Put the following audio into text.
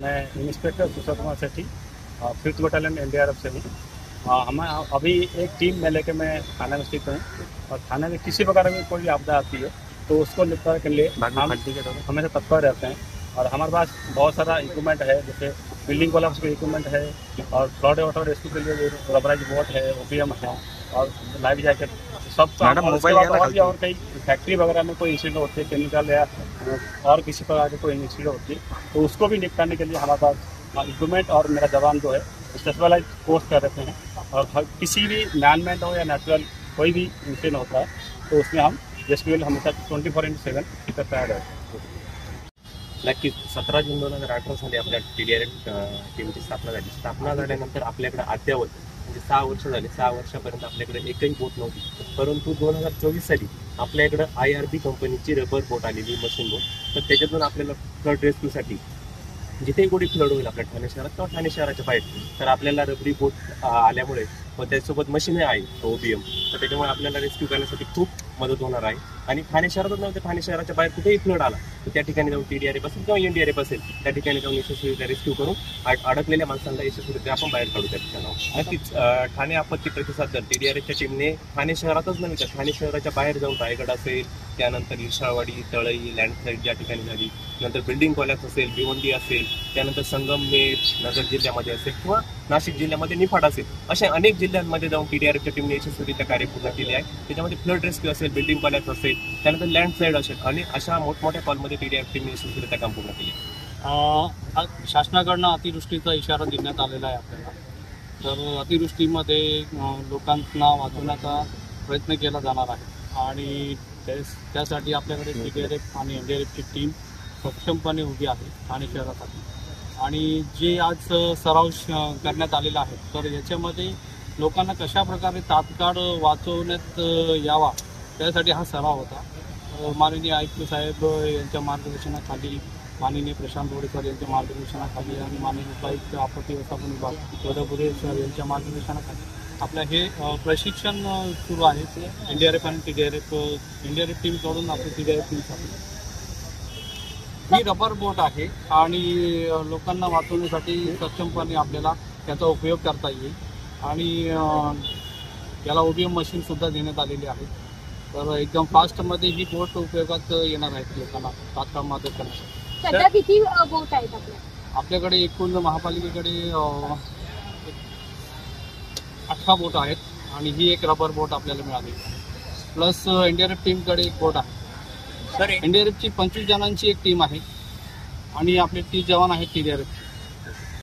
मैं inspector Sushil Kumar Sethi 5th battalion NDRF से हूँ। हम अभी एक टीम में लेकर मैं थाना में स्थित हूँ और थाने में किसी प्रकार की कोई आपदा आती है तो उसको निपटाने के लिए हम हमेशा तत्पर रहते हैं। और हमारे पास बहुत सारा इक्विपमेंट है, जैसे बिल्डिंग कोलैप्स का इक्विपमेंट है और फ्लड वाटर रेस्क्यू के लिए रबराइज बोट है, OPM है और लाइफ जैकेट सब। और कई फैक्ट्री वगैरह में कोई इंसिडेंट होती है, केमिकल या और किसी प्रकार की कोई इंसिडेंट होती है तो उसको भी निपटाने के लिए हमारे पास इक्विपमेंट और मेरा जवान जो है स्पेशलाइज कोर्स कर देते हैं। और किसी भी मैनमेड हो या नेचुरल कोई भी इंसिडेंट होता है तो उसमें हम रेस्क्यू हमेशा 24/7 तिथं तयार आहे। नक्कीच 17 जून 2018 साली आपल्या TDRF टीमची स्थापना झाल्यानंतर आपल्याकडे अद्यावत म्हणजे 6 वर्ष झाले, 6 वर्षापर्यंत आपल्याकडे एकही बोट नव्हती। परंतु 2024 साली आपल्याकडे IRB कंपनीची रबर बोट आलेली, मशीन बोट। तर त्याच्यातून आपल्याला फ्लड रेस्क्यूसाठी जिथे कोणी फ्लड होईल आपल्या ठाणे शहरात किंवा ठाणे शहराच्या बाहेर तर आपल्याला रबरी बोट आल्यामुळे व त्यासोबत मशीन आहे OPM, तर त्याच्यामुळे आपल्याला रेस्क्यू करण्यासाठी खूप मदत होणार आहे। आणि ठाणे शहरातच नव्हते, ठाणे शहराच्या बाहेर कुठेही फ्लड आला तर त्या ठिकाणी जाऊन TDRF असेल किंवा NDRF असेल त्या ठिकाणी जाऊन यशस्वीरित्या रेस्क्यू करून अडकलेल्या माणसांना यशस्वीरित्या आपण बाहेर काढू त्या ठिकाणी। नक्कीच ठाणे आपत्ती प्रतिसाद दल TDRFच्या टीमने ठाणे शहरातच नव्हे तर ठाणे शहराच्या बाहेर जाऊन रायगड असेल, त्यानंतर इरशाळवाडी, तळई, लँडस्लाईड ज्या ठिकाणी झाली, नंतर बिल्डिंग कोलॅप्स असेल, भिवंडी असेल, त्यानंतर संगमनेर नगर जिल्ह्यामध्ये असेल किंवा नाशिक जिल्ह्यामध्ये निफाड असेल, अशा अनेक जिल्ह्यांमध्ये जाऊन TDRFच्या टीमने यशस्वीरित्या कार्य पूर्ण केले आहे। त्याच्यामध्ये फ्लड रेस्क्यू असेल, बिल्डिंग कोलॅप्स असेल, त्यानंतर लँडस्लाईड असेल आणि अशा मोठमोठ्या कॉलमध्ये TDRF टीमने यशस्वीरित्या काम पूर्ण केले। शासनाकडनं अतिवृष्टीचा इशारा देण्यात आलेला आहे आपल्याला, तर अतिवृष्टीमध्ये लोकांना वाचवण्याचा प्रयत्न केला जाणार आहे आणि त्यासाठी आपल्याकडे TDRF आणि NDRFची टीम सक्षमपणे उभी आहे ठाणे शहरासाठी। आणि जे आज सराव करण्यात आलेला आहे तर याच्यामध्ये लोकांना कशा प्रकारे तात्काळ वाचवण्यात यावा त्यासाठी हा सराव होता। माननीय आयुक्त साहेब यांच्या मार्गदर्शनाखाली, माननीय प्रशांत वडेकर यांच्या मार्गदर्शनाखाली आणि माननीय उपायुक्त आपत्ती व्यवस्थापन विभाग वडपुरे सर यांच्या मार्गदर्शनाखाली आपलं हे प्रशिक्षण सुरू आहे। NDRF आणि TDRF NDRF टीमकडून आपली TDRF टीमसाठी ही रबर बोट आहे आणि लोकांना वाचवण्यासाठी सक्षमपणे आपल्याला त्याचा उपयोग करता येईल आणि याला OPM मशीनसुद्धा देण्यात आलेली आहे। तर एकदम फास्टमध्ये ही बोट उपयोगात येणार आहेत लोकांना तात्काळ मदत करण्यासाठी। सध्या किती बोट आहेत आपल्याकडे? एकूण महापालिकेकडे 18 बोट आहेत आणि ही एक रबर बोट आपल्याला मिळाली, प्लस NDRF टीमकडे एक बोट आहे। सर NDRFची 25 जणांची एक टीम आहे आणि आपले 30 जवान आहेत TDRF।